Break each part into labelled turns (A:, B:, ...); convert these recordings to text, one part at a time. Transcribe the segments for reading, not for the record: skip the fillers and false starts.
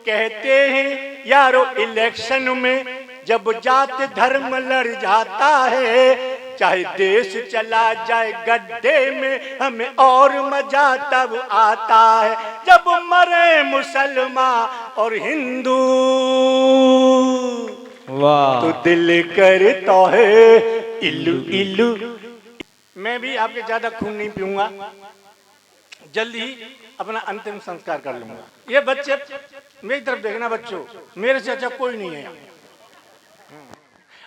A: कहते हैं यारो इलेक्शन में जब जात धर्म लड़ जाता है, चाहे देश चला जाए गड्ढे में, हमें और मजा तब आता है जब मरे मुसलमान और हिंदू।
B: वाह।
A: तो दिल करता है इल्लू इल्लू। मैं भी आपके ज्यादा खून नहीं पीऊंगा, जल्दी ही अपना अंतिम संस्कार कर लूंगा। ये बच्चे मेरी तरफ देखना, बच्चों मेरे से अच्छा कोई नहीं है।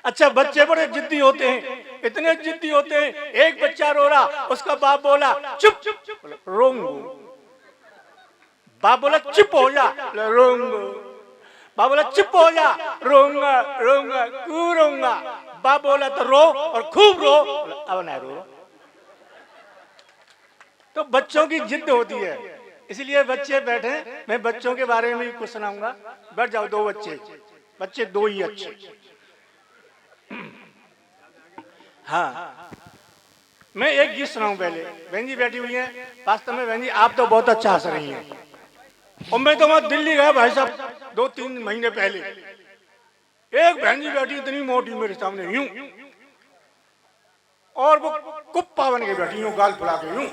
A: अच्छा, बच्चे बड़े जिद्दी होते हैं, इतने जिद्दी होते हैं। एक बच्चा रो रहा, उसका बाप बोला चुप, रोंगो। बाप बोला चुप हो जा, रोंगो। बाप बोला चुप हो जा, रोंगा रोंगा क्यों रोंगा। बाप बोला तो रो और खूब रो, अब ना रो। तो बच्चों की जिद होती है, इसलिए बच्चे बैठे। मैं बच्चों के बारे में भी कुछ सुनाऊंगा। बैठ जाओ, दो बच्चे दो ही अच्छे। हाँ, मैं एक गीत सुनाऊं पहले। बहन जी बैठी हुई हैं, वास्तव में बहन जी आप तो बहुत अच्छा हंस रही हैं। और मैं तो वहां दिल्ली गया भाई साहब 2-3 महीने पहले, एक बहन जी बैठी इतनी मोटी मेरे सामने यूं, और वो कुप्पा बन के बैठी यूं, गाल फुला के यूं।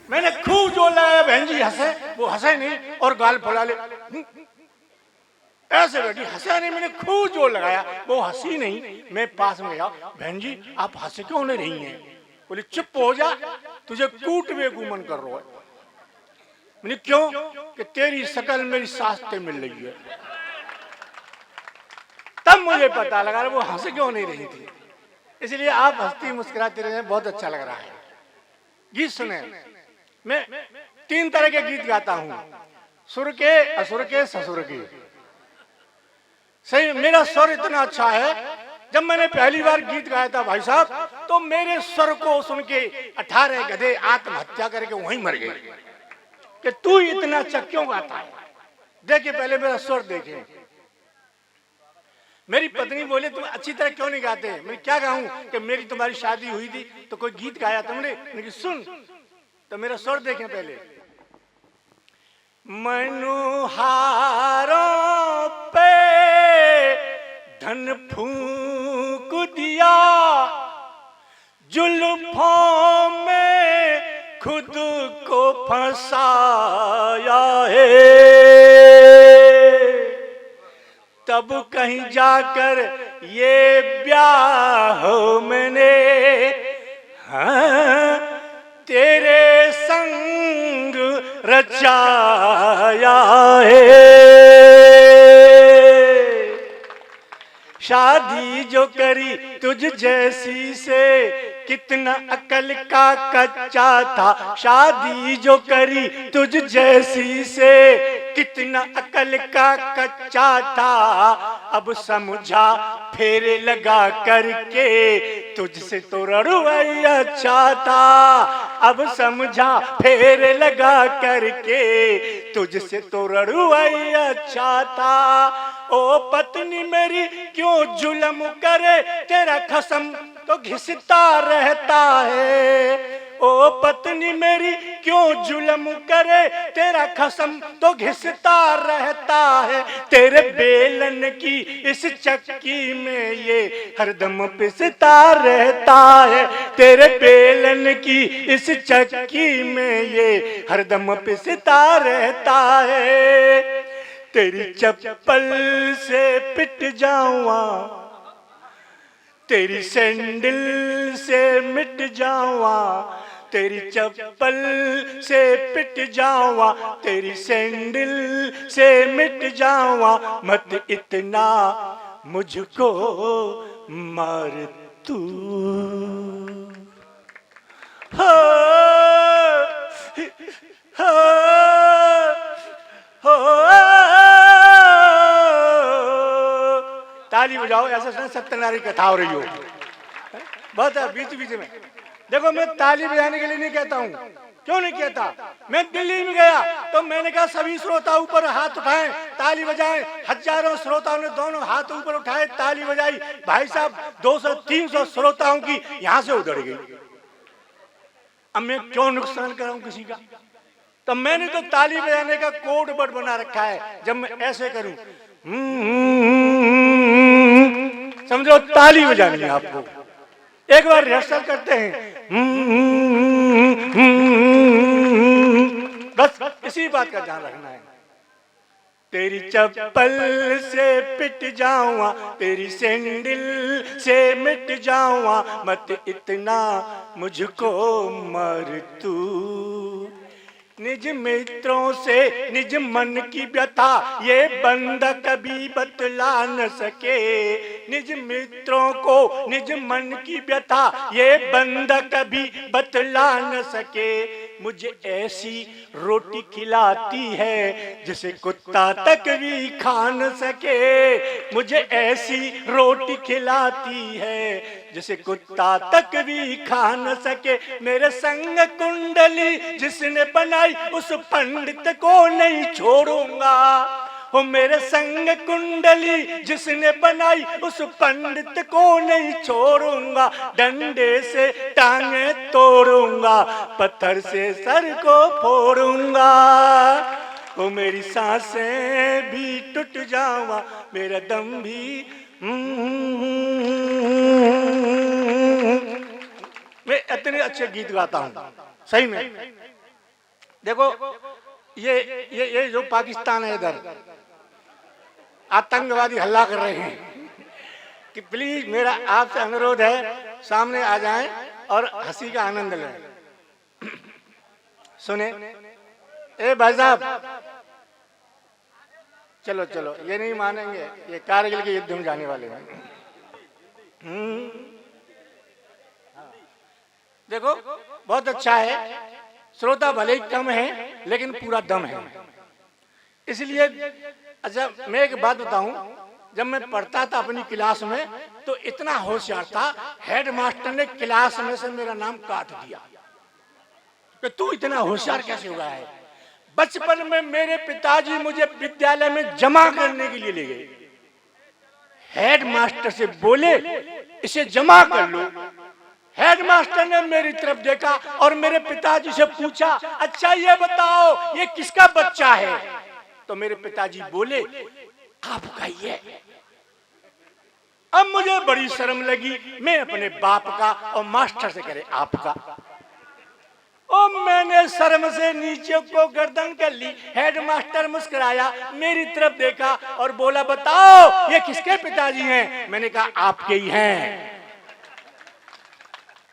A: मैंने खूब जोर लगाया, बहन जी हंसे, वो हंसे नहीं और गाल फुला ले, ऐसे बैठी, हंसा नहीं। मैंने खूब जोर लगाया, वो हंसी नहीं। मैं पास में गया, बहन जी आप हंसे क्यों नहीं रही हैं। बोली चुप हो जा, तुझे कूट बेगुमन कर रहा है। मैंने क्यों, कि तेरी शकल मेरी सास से मिल रही है। तब मुझे पता लगा वो हंस क्यों नहीं रही थी। इसलिए आप हंसती मुस्कुराती रहे, बहुत अच्छा लग रहा है। गीत सुने। मैं 3 तरह के गीत गाता हूं, सुर के, असुर के, ससुर के। सही, मेरा स्वर इतना अच्छा है। जब मैंने पहली बार गीत गाया था भाई साहब, तो मेरे स्वर को सुन के 18 गधे आत्महत्या करके वहीं मर गए कि तू इतना अच्छा क्यों गाता है। देखिए पहले मेरा स्वर देखे। मेरी पत्नी बोले तुम अच्छी तरह क्यों नहीं गाते। मैं क्या गाऊं, कि मेरी तुम्हारी शादी हुई थी तो कोई गीत गाया तुमने। लेकिन सुन तो मेरा स्वर देखें पहले। मनोहारों पे धन फूंक दिया, जुल्फों में खुद को फंसाया है, तब कहीं जाकर ये ब्याह मैंने हाँ तेरे संग रचाया है। शादी जो करी तुझ जैसी से, कितना अकल का कच्चा था। शादी जो करी तुझ जैसी से, कितना अकल का कच्चा था। अब समझा फेरे लगा करके, तुझसे तो रड़ुआई अच्छा था। अब समझा फेरे लगा करके, तुझसे तो रड़ुआई अच्छा था। ओ पत्नी मेरी क्यों जुल्म करे, तेरा खसम तो घिसता रहता है। ओ पत्नी मेरी क्यों जुल्म करे, तेरा खसम तो घिसता रहता है। तेरे बेलन की इस चक्की में ये हरदम पिसता रहता है। तेरे बेलन की इस चक्की में ये हरदम पिसता रहता है। तेरी चप्पल से पिट जाऊंगा, तेरी सैंडल से मिट जाऊंगा। तेरी चप्पल से पिट जाऊंगा, तेरी सैंडल से मिट जाऊंगा। मत इतना मुझको मार तू। हो ताली बजाओ, ऐसा सत्यनारायण की कथा हो रही हो। बहुत है बीच बीच में। देखो मैं ताली बजाने के लिए नहीं कहता हूँ, क्यों नहीं कहता। मैं दिल्ली में गया तो मैंने कहा सभी श्रोता ऊपर हाथ उठाएं, ताली बजाएं। हजारों श्रोताओं ने दोनों हाथ ऊपर उठाए, ताली बजाई। भाई साहब 200-300 श्रोताओं की यहाँ से उधड़ गई। अब मैं क्यों नुकसान कराऊं किसी का। तो मैंने तो ताली बजाने का कोड वर्ड बना रखा है। जब मैं ऐसे करूं, समझो ताली बजानी है आपको। एक बार रिहर्सल करते हैं, बस इसी बात का ध्यान रखना है। तेरी चप्पल से पिट जाऊंगा, तेरी सैंडल से मिट जाऊंगा, मत इतना मुझको मर तू। निज मित्रों से निज मन की व्यथा ये बंदा कभी बतला न सके। निज मित्रों को निज मन की व्यथा ये बंदा कभी बतला न सके। मुझे ऐसी रोटी खिलाती है जिसे कुत्ता तक भी खा न सके। मुझे ऐसी रोटी खिलाती है जिसे कुत्ता तक भी खा न सके। मेरे संग कुंडली जिसने बनाई उस पंडित को नहीं छोड़ूंगा। वो मेरे संग कुंडली जिसने बनाई उस पंडित को नहीं छोड़ूंगा। डंडे से टांगे तोड़ूंगा, पत्थर से सर को फोड़ूंगा। वो मेरी सांसें भी टूट जावा, मेरा दम भी। मैं इतने अच्छे गीत गाता हूँ सही में। देखो ये जो पाकिस्तान है, इधर आतंकवादी हल्ला कर रहे हैं कि प्लीज मेरा आपसे अनुरोध है सामने आ जाएं और हंसी का आनंद लें। सुने, ए भाई साहब, चलो चलो, ये नहीं मानेंगे, ये कारगिल के युद्ध में जाने वाले हैं। देखो बहुत अच्छा है, श्रोता भले ही कम है लेकिन पूरा दम है। इसलिए अच्छा मैं एक बात बताऊं, जब मैं पढ़ता था अपनी क्लास में तो इतना होशियार था, हेडमास्टर ने क्लास में से मेरा नाम काट दिया कि तू इतना होशियार कैसे हुआ है। बचपन में मेरे पिताजी मुझे विद्यालय में जमा करने के लिए ले गए। हेडमास्टर से बोले इसे जमा कर लो। हेडमास्टर ने मेरी तरफ देखा और मेरे पिताजी से पूछा, अच्छा ये बताओ ये किसका बच्चा है? तो मेरे पिताजी बोले आपका ये। अब मुझे बड़ी शर्म लगी, मैं अपने बाप का और मास्टर से करे आपका। और मैंने शर्म से नीचे को गर्दन कर ली। हेडमास्टर मुस्कुराया, मेरी तरफ देखा और बोला बताओ ये किसके पिताजी हैं? मैंने कहा आपके ही हैं।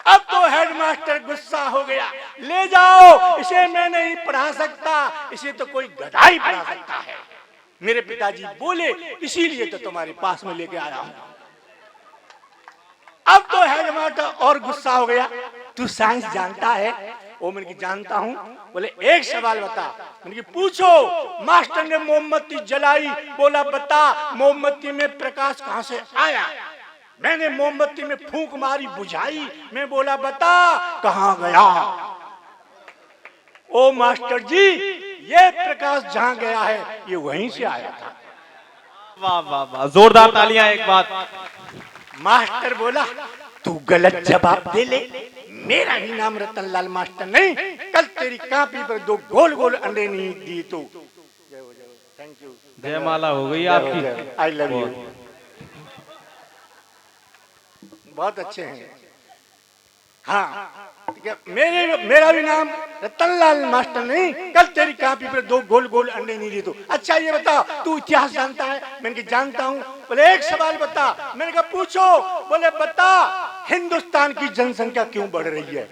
A: अब तो हेडमास्टर गुस्सा हो गया, ले जाओ इसे मैं नहीं पढ़ा सकता, इसे तो कोई गधा ही पढ़ा सकता है। मेरे पिताजी बोले इसीलिए तो तुम्हारे पास में लेके आया हूं। अब तो हेडमास्टर और गुस्सा हो गया, तू साइंस जानता है? वो मैंने जानता हूं। बोले एक सवाल बता। मैंने पूछो। मास्टर ने मोमबत्ती जलाई, बोला बता मोमबत्ती में प्रकाश कहां से आया? मैंने मोमबत्ती में फूंक मारी, बुझाई, मैं बोला बता कहां गया? ओ मास्टर जी ये प्रकाश जहां गया है ये वहीं से आया था।
B: वाह वाह वाह, जोरदार तालियां। एक बात
A: मास्टर बोला तू गलत जवाब दे ले, मेरा ही नाम रतनलाल मास्टर नहीं। कल तेरी कॉपी पर 2 गोल गोल अंडे नहीं दी तो। थैंक यू,
B: जयमाला हो गई आपकी।
A: I love you. बहुत अच्छे हैं। हाँ मेरा भी नाम रतनलाल मास्टर नहीं, कल तेरी कॉपी पर 2 गोल गोल अंडे नहीं दी तो। अच्छा ये बता तू इतिहास जानता है? मैंने कहा जानता हूँ। बोले एक सवाल बता। मैंने कहा पूछो। बोले बता हिंदुस्तान की जनसंख्या क्यों बढ़ रही है?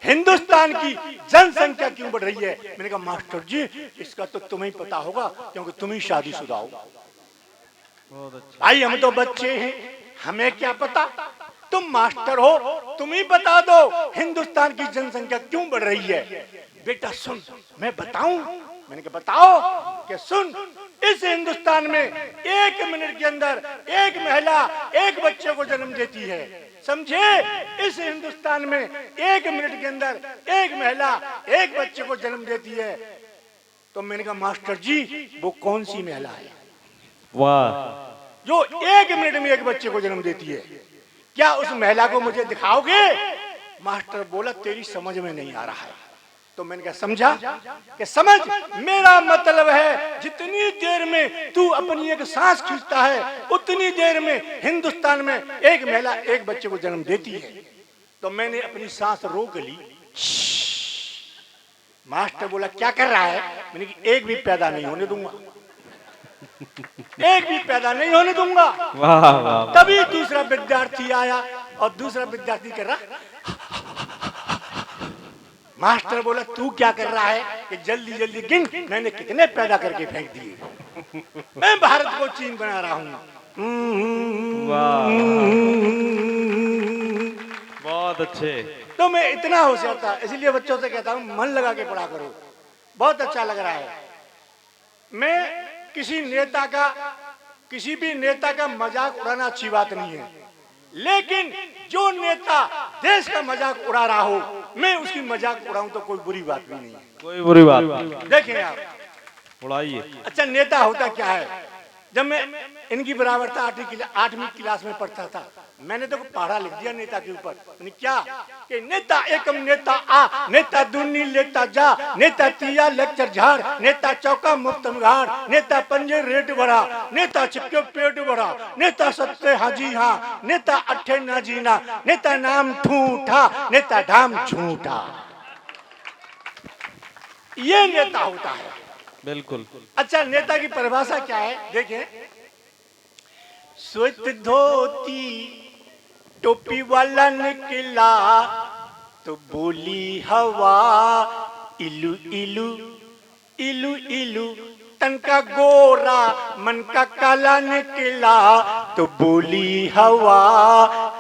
A: हिंदुस्तान की जनसंख्या क्यों बढ़ रही है? मैंने कहा मास्टर जी इसका तो तुम्हें पता होगा क्योंकि तुम ही शादीशुदा हो। भाई हम तो बच्चे हैं, हमें क्या पता, तुम मास्टर हो, तुम ही बता दो हिंदुस्तान की जनसंख्या क्यों बढ़ रही है। बेटा सुन मैं बताऊं? मैंने कहा बताओ। कि सुन इस हिंदुस्तान में 1 मिनट के अंदर एक महिला एक बच्चे को जन्म देती है। समझे? इस हिंदुस्तान में 1 मिनट के अंदर एक महिला एक बच्चे को जन्म देती है। तो मैंने कहा मास्टर जी वो कौन सी महिला है
B: वाह
A: जो 1 मिनट में एक बच्चे को जन्म देती है? क्या उस महिला को मुझे दिखाओगे? मास्टर बोला तेरी समझ में नहीं आ रहा है। तो मैंने कहा समझा कि समझ, मेरा मतलब है जितनी देर में तू अपनी एक सांस खींचता है उतनी देर में हिंदुस्तान में एक महिला एक बच्चे को जन्म देती है। तो मैंने अपनी सांस रोक ली। मास्टर बोला क्या कर रहा है? मैंने कहा एक भी पैदा नहीं होने दूंगा, एक भी पैदा नहीं होने दूंगा।
B: वाह वाह।
A: तभी दूसरा विद्यार्थी आया और दूसरा विद्यार्थी कर रहा। मास्टर बोला तू क्या कर रहा है? कि जल्दी जल्दी गिन, मैंने कितने पैदा करके फेंक दिए। मैं भारत को चीन बना रहा हूँ।
B: वाह, बहुत अच्छे।
A: तो मैं इतना होशियार था, इसलिए बच्चों से कहता हूँ मन लगा के पढ़ा करो। बहुत अच्छा लग रहा है। मैं किसी भी नेता का मजाक उड़ाना अच्छी बात नहीं है, लेकिन जो नेता देश का मजाक उड़ा रहा हो मैं उसकी मजाक उड़ाऊं तो कोई बुरी बात भी नहीं है।
B: कोई बुरी बात नहीं।
A: देखें आप,
B: उड़ाइए।
A: अच्छा नेता होता क्या है? जब मैं इनकी बराबर था 8वीं क्लास में पढ़ता था, मैंने तो पढ़ा लिख दिया नेता के ऊपर। क्या कि नेता एकम नेता आ, नेता दुन्नी लेता जा, नेता तिया लेक्चर झाड़, नेता चौका मुफ्त गाड़, नेता पंजे रेट बढ़ा, नेता चिपके पेट बढ़ा, नेता सत्य हाजी हाँ, नेता अट्ठे ना जीना, नेता नाम ठूठा, नेता ढाम झूठा। ये नेता होता है।
B: बिल्कुल।
A: अच्छा नेता की परिभाषा क्या है? देखें, श्वेत धोती टोपी वाला निकला तो बोली हवा इलू इलू इलू इलू, तन का गोरा मन का काला निकला तो बोली हवा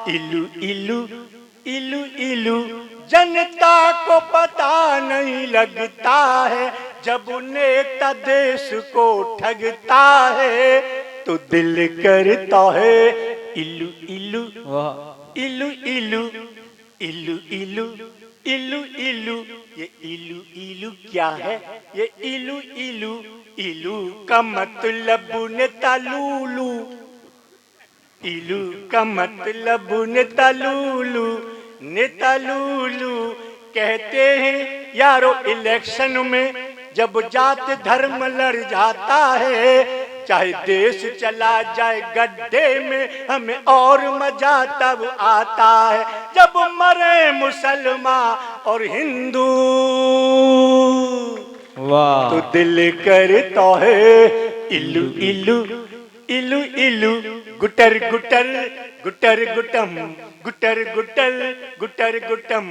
A: इलू इलू इलू इलू। जनता को पता नहीं लगता है जब नेता देश को ठगता है तो दिल करता है इलू इलू इलू इलू इलू इलू इलू इलू। ये इलू इलू क्या है? ये इलू इलू, इलू का मतलब नेता लूलू, इलू का मतलब नेता लूलू। नेता लूलू कहते हैं यारो इलेक्शन में जब जात धर्म लड़ जाता है, चाहे देश चला जाए गड्ढे में हमें और मजा तब आता है जब मरे मुसलमान और हिंदू।
B: वाह।
A: तो दिल करता है इलू इलू इलू इलू, गुटर गुटर गुटर गुटम, गुटर गुटर गुटर गुटम।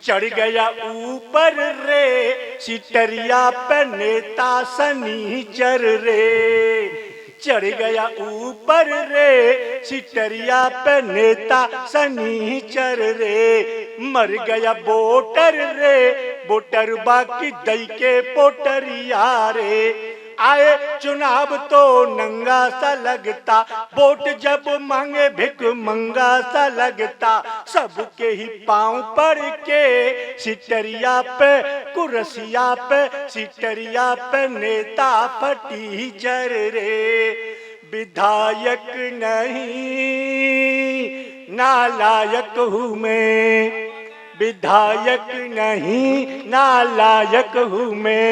A: चढ़ गया ऊपर रे सिटरिया पे नेता सनीचर रे, चढ़ गया ऊपर रे सिटरिया पे नेता सनीचर रे। मर गया वोटर रे, वोटर बाकी दई के पोटरिया रे। आए चुनाव तो नंगा सा लगता, वोट जब मांगे भिख मंगा सा लगता। सबके ही पांव पड़ के सिटरिया पे कुर्सिया पे सिटरिया पे नेता फटीचर रे। विधायक नहीं नालायक हूँ मैं, विधायक नहीं नालायक हूँ मैं,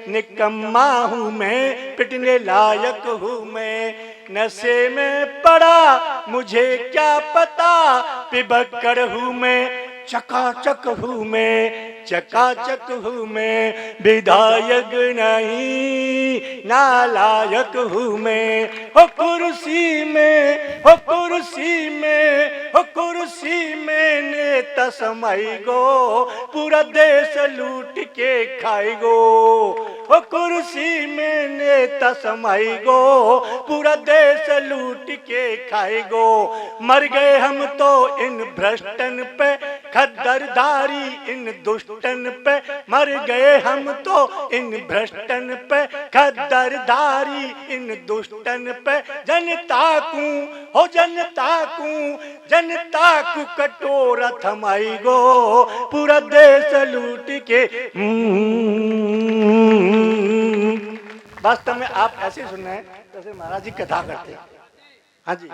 A: निकम्मा हूँ मैं पिटने लायक हूँ मैं। नशे में पड़ा मुझे क्या पता, पिबक्कड़ हूँ मैं चकाचक हूँ मैं, चकाचक हूँ मैं। विधायक नहीं नालायक हूँ मैं। हो कुर्सी में, हो कुर्सी में, हो कुर्सी में नेता समाई गो, पूरा देश लूट के खाई गो। हो कुर्सी में नेता समाई गो, पूरा देश लूट के खाई गो। मर गए हम तो इन भ्रष्टन पे, खद्दरदारी इन दुष्टन पे। मर गए हम तो इन भ्रष्टन पे, खद्दरदारी इन दुष्टन पे। जनता को हो जनता को, जनता को कटोरा थमाई गो, पूरा देश लूट के। वास्तव में आप ऐसे सुनना है जैसे महाराज जी कथा करते हैं। हाँ जी।